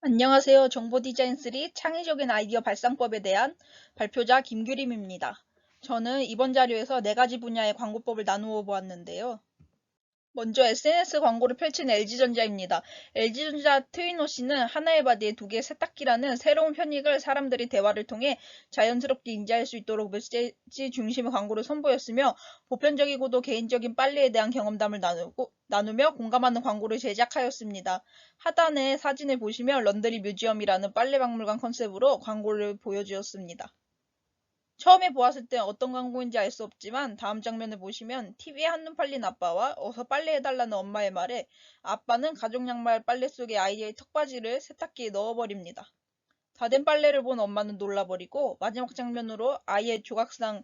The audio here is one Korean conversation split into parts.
안녕하세요. 정보디자인3 창의적인 아이디어 발상법에 대한 발표자 김규림입니다. 저는 이번 자료에서 4가지 분야의 광고법을 나누어 보았는데요. 먼저 SNS 광고를 펼친 LG전자입니다. LG전자 트윈워시는 하나의 바디에 두 개의 세탁기라는 새로운 편익을 사람들이 대화를 통해 자연스럽게 인지할 수 있도록 메시지 중심의 광고를 선보였으며, 보편적이고도 개인적인 빨래에 대한 경험담을 나누며 공감하는 광고를 제작하였습니다. 하단의 사진을 보시면 런드리 뮤지엄이라는 빨래박물관 컨셉으로 광고를 보여주었습니다. 처음에 보았을 때 어떤 광고인지 알 수 없지만 다음 장면을 보시면 TV에 한눈 팔린 아빠와 어서 빨래해달라는 엄마의 말에 아빠는 가족 양말 빨래 속에 아이의 턱받이를 세탁기에 넣어버립니다. 다 된 빨래를 본 엄마는 놀라버리고, 마지막 장면으로 아이의 조각상에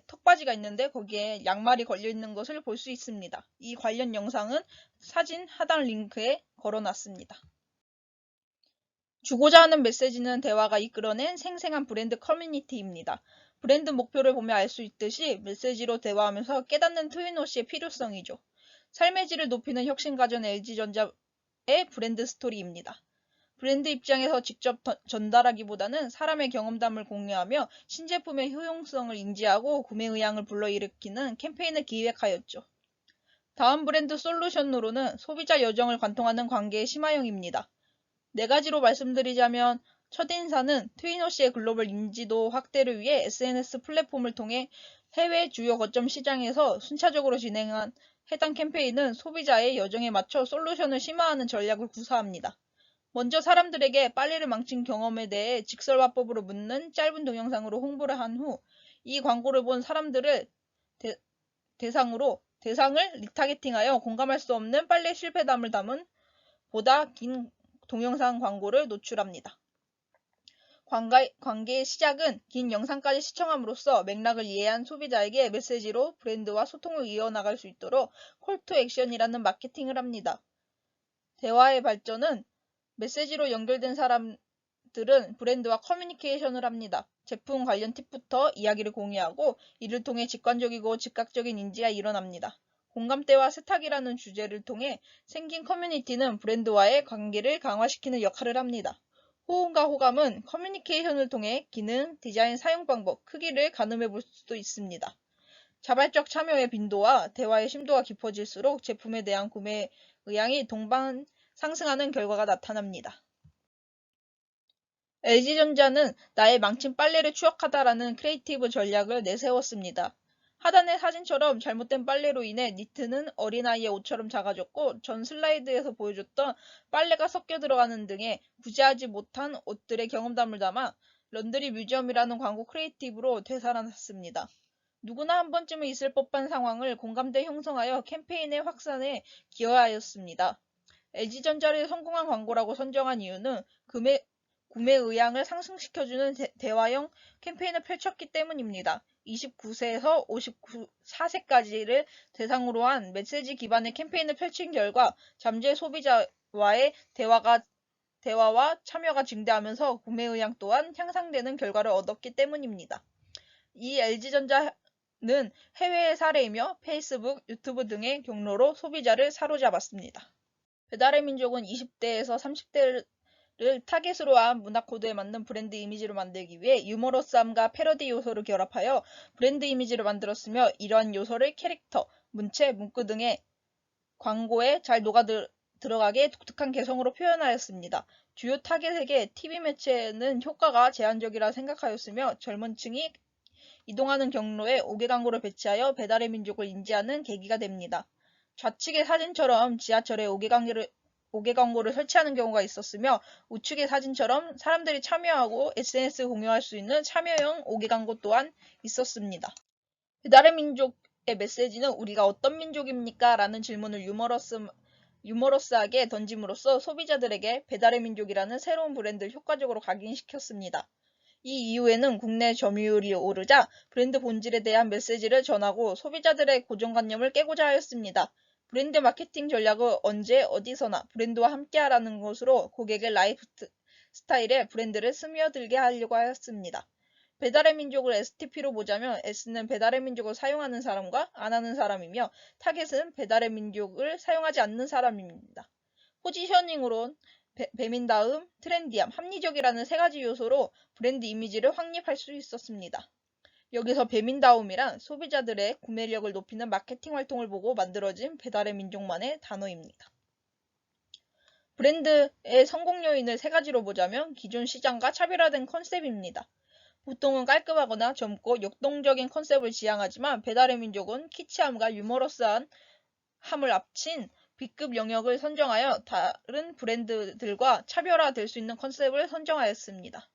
턱받이가 있는데 거기에 양말이 걸려있는 것을 볼 수 있습니다. 이 관련 영상은 사진 하단 링크에 걸어놨습니다. 주고자 하는 메시지는 대화가 이끌어낸 생생한 브랜드 커뮤니티입니다. 브랜드 목표를 보면 알 수 있듯이 메시지로 대화하면서 깨닫는 트윈워시의 필요성이죠. 삶의 질을 높이는 혁신가전 LG전자의 브랜드 스토리입니다. 브랜드 입장에서 직접 전달하기보다는 사람의 경험담을 공유하며 신제품의 효용성을 인지하고 구매 의향을 불러일으키는 캠페인을 기획하였죠. 다음 브랜드 솔루션으로는 소비자 여정을 관통하는 관계의 심화형입니다. 4가지로 말씀드리자면, 첫인사는 트윈워시의 글로벌 인지도 확대를 위해 SNS 플랫폼을 통해 해외 주요 거점 시장에서 순차적으로 진행한 해당 캠페인은 소비자의 여정에 맞춰 솔루션을 심화하는 전략을 구사합니다. 먼저 사람들에게 빨래를 망친 경험에 대해 직설화법으로 묻는 짧은 동영상으로 홍보를 한 후, 이 광고를 본 사람들을 대상을 리타게팅하여 공감할 수 없는 빨래 실패담을 담은 보다 긴 동영상 광고를 노출합니다. 관계의 시작은 긴 영상까지 시청함으로써 맥락을 이해한 소비자에게 메시지로 브랜드와 소통을 이어나갈 수 있도록 콜투 액션이라는 마케팅을 합니다. 대화의 발전은 메시지로 연결된 사람들은 브랜드와 커뮤니케이션을 합니다. 제품 관련 팁부터 이야기를 공유하고, 이를 통해 직관적이고 즉각적인 인지가 일어납니다. 공감대와 세탁이라는 주제를 통해 생긴 커뮤니티는 브랜드와의 관계를 강화시키는 역할을 합니다. 호응과 호감은 커뮤니케이션을 통해 기능, 디자인, 사용 방법, 크기를 가늠해 볼 수도 있습니다. 자발적 참여의 빈도와 대화의 심도가 깊어질수록 제품에 대한 구매 의향이 동반 상승하는 결과가 나타납니다. LG전자는 나의 망친 빨래를 추억하다라는 크리에이티브 전략을 내세웠습니다. 하단의 사진처럼 잘못된 빨래로 인해 니트는 어린아이의 옷처럼 작아졌고, 전 슬라이드에서 보여줬던 빨래가 섞여 들어가는 등의 구제하지 못한 옷들의 경험담을 담아 런드리 뮤지엄이라는 광고 크리에이티브로 되살아났습니다. 누구나 한 번쯤은 있을 법한 상황을 공감대 형성하여 캠페인의 확산에 기여하였습니다. LG전자를 성공한 광고라고 선정한 이유는 구매 의향을 상승시켜주는 대화형 캠페인을 펼쳤기 때문입니다. 29세에서 54세까지를 대상으로 한 메시지 기반의 캠페인을 펼친 결과 잠재 소비자와의 대화와 참여가 증대하면서 구매 의향 또한 향상되는 결과를 얻었기 때문입니다. 이 LG전자는 해외의 사례이며 페이스북, 유튜브 등의 경로로 소비자를 사로잡았습니다. 배달의 민족은 20대에서 30대를 타겟으로 한 문화 코드에 맞는 브랜드 이미지를 만들기 위해 유머러스함과 패러디 요소를 결합하여 브랜드 이미지를 만들었으며, 이러한 요소를 캐릭터, 문체, 문구 등의 광고에 잘 들어가게 독특한 개성으로 표현하였습니다. 주요 타겟에게 TV 매체는 효과가 제한적이라 생각하였으며, 젊은 층이 이동하는 경로에 5개 광고를 배치하여 배달의 민족을 인지하는 계기가 됩니다. 좌측의 사진처럼 지하철에 5개 광고를 설치하는 경우가 있었으며, 우측의 사진처럼 사람들이 참여하고 SNS 공유할 수 있는 참여형 5개 광고 또한 있었습니다. 배달의 민족의 메시지는 우리가 어떤 민족입니까? 라는 질문을 유머러스하게 던짐으로써 소비자들에게 배달의 민족이라는 새로운 브랜드를 효과적으로 각인시켰습니다. 이 이후에는 국내 점유율이 오르자 브랜드 본질에 대한 메시지를 전하고 소비자들의 고정관념을 깨고자 하였습니다. 브랜드 마케팅 전략은 언제 어디서나 브랜드와 함께하라는 것으로 고객의 라이프 스타일에 브랜드를 스며들게 하려고 하였습니다. 배달의 민족을 STP로 보자면, S는 배달의 민족을 사용하는 사람과 안 하는 사람이며, 타겟은 배달의 민족을 사용하지 않는 사람입니다. 포지셔닝으론 뱀인 다음 트렌디함, 합리적이라는 세 가지 요소로 브랜드 이미지를 확립할 수 있었습니다. 여기서 뱀인다움이란 소비자들의 구매력을 높이는 마케팅 활동을 보고 만들어진 배달의 민족만의 단어입니다. 브랜드의 성공 요인을 세 가지로 보자면 기존 시장과 차별화된 컨셉입니다. 보통은 깔끔하거나 젊고 역동적인 컨셉을 지향하지만 배달의 민족은 키치함과 유머러스한 함을 합친 B급 영역을 선정하여 다른 브랜드들과 차별화될 수 있는 컨셉을 선정하였습니다.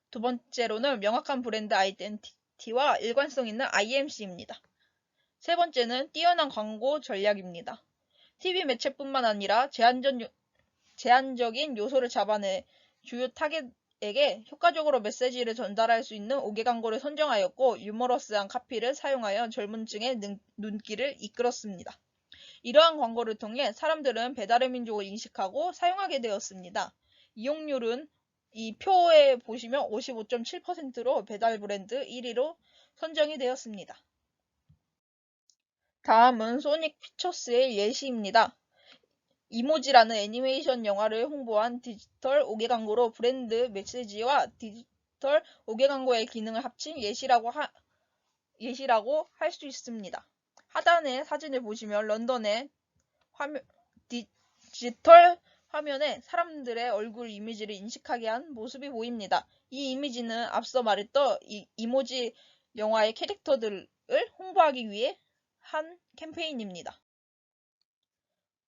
두 번째로는 명확한 브랜드 아이덴티티와 일관성 있는 IMC입니다. 세 번째는 뛰어난 광고 전략입니다. TV 매체뿐만 아니라 제한적인 요소를 잡아내 주요 타겟에게 효과적으로 메시지를 전달할 수 있는 5개 광고를 선정하였고 유머러스한 카피를 사용하여 젊은 층의 눈길을 이끌었습니다. 이러한 광고를 통해 사람들은 배달의 민족을 인식하고 사용하게 되었습니다. 이용률은 이 표에 보시면 55.7%로 배달 브랜드 1위로 선정이 되었습니다. 다음은 소닉 피처스의 예시입니다. 이모지라는 애니메이션 영화를 홍보한 디지털 5개 광고로 브랜드 메시지와 디지털 5개 광고의 기능을 합친 예시라고 할 수 있습니다. 하단의 사진을 보시면 런던의 디지털 화면에 사람들의 얼굴 이미지를 인식하게 한 모습이 보입니다. 이 이미지는 앞서 말했던 이모지 영화의 캐릭터들을 홍보하기 위해 한 캠페인입니다.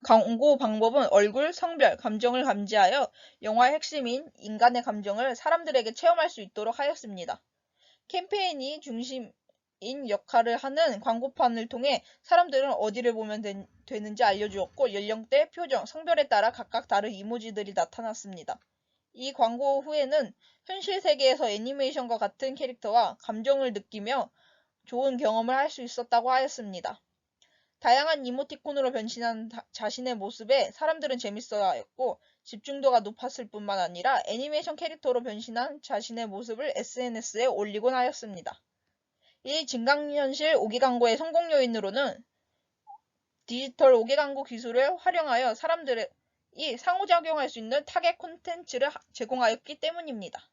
광고 방법은 얼굴, 성별, 감정을 감지하여 영화의 핵심인 인간의 감정을 사람들에게 체험할 수 있도록 하였습니다. 캠페인이 중심인 역할을 하는 광고판을 통해 사람들은 어디를 보면 되는지 알려주었고 연령대, 표정, 성별에 따라 각각 다른 이모지들이 나타났습니다. 이 광고 후에는 현실 세계에서 애니메이션과 같은 캐릭터와 감정을 느끼며 좋은 경험을 할 수 있었다고 하였습니다. 다양한 이모티콘으로 변신한 자신의 모습에 사람들은 재밌어하였고 집중도가 높았을 뿐만 아니라 애니메이션 캐릭터로 변신한 자신의 모습을 SNS에 올리곤 하였습니다. 이 증강현실 5개 광고의 성공 요인으로는 디지털 5개 광고 기술을 활용하여 사람들이 상호작용할 수 있는 타겟 콘텐츠를 제공하였기 때문입니다.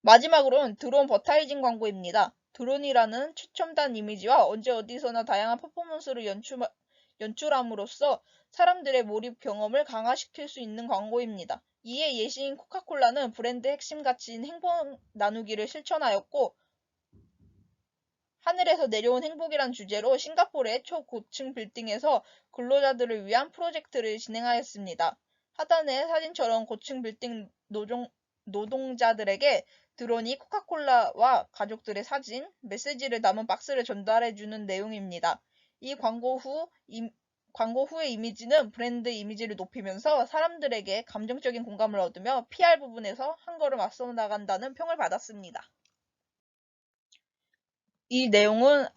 마지막으로는 드론 버타이징 광고입니다. 드론이라는 최첨단 이미지와 언제 어디서나 다양한 퍼포먼스를 연출함으로써 사람들의 몰입 경험을 강화시킬 수 있는 광고입니다. 이에 예시인 코카콜라는 브랜드 핵심 가치인 행복 나누기를 실천하였고 하늘에서 내려온 행복이란 주제로 싱가포르의 초고층 빌딩에서 근로자들을 위한 프로젝트를 진행하였습니다. 하단의 사진처럼 고층 빌딩 노동자들에게 드론이 코카콜라와 가족들의 사진, 메시지를 담은 박스를 전달해주는 내용입니다. 이 광고 후의 이미지는 브랜드 이미지를 높이면서 사람들에게 감정적인 공감을 얻으며 PR 부분에서 한 걸음 앞서 나간다는 평을 받았습니다. 이 내용은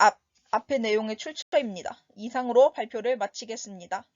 앞의 내용의 출처입니다. 이상으로 발표를 마치겠습니다.